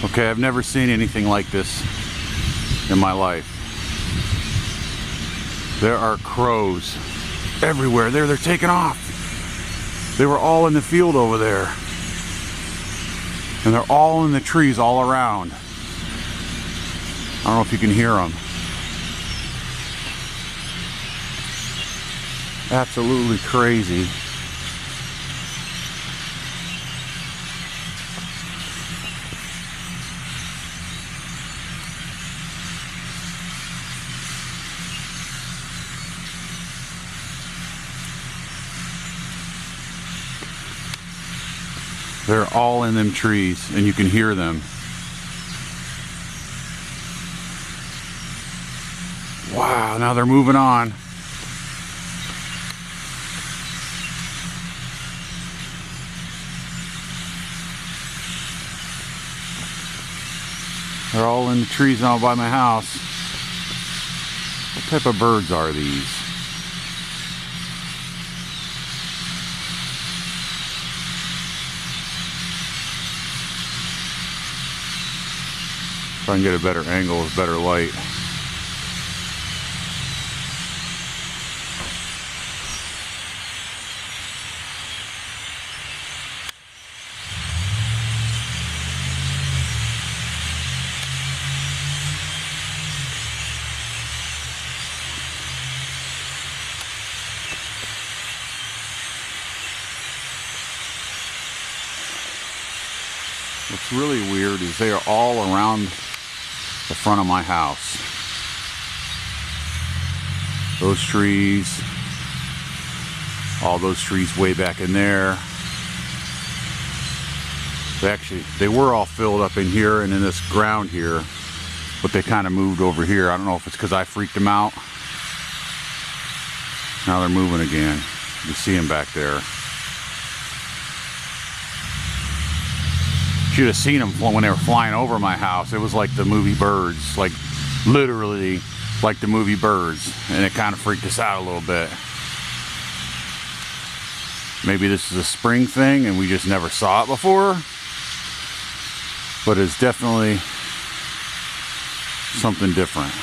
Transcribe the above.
Okay, I've never seen anything like this in my life. There are crows everywhere. They're taking off. They were all in the field over there. And they're all in the trees all around. I don't know if you can hear them. Absolutely crazy. They're all in them trees, and you can hear them. Wow, now they're moving on. They're all in the trees now by my house. What type of birds are these? Try and get a better angle with better light. What's really weird is they are all around the front of my house. Those trees, all those trees way back in there. They were all filled up in here and in this ground here, but they kind of moved over here. I don't know if it's because I freaked them out. Now they're moving again. You see them back there. Should have seen them when they were flying over my house. It was like the movie Birds, like literally like the movie Birds, and it kind of freaked us out a little bit. Maybe this is a spring thing and we just never saw it before, but it's definitely something different.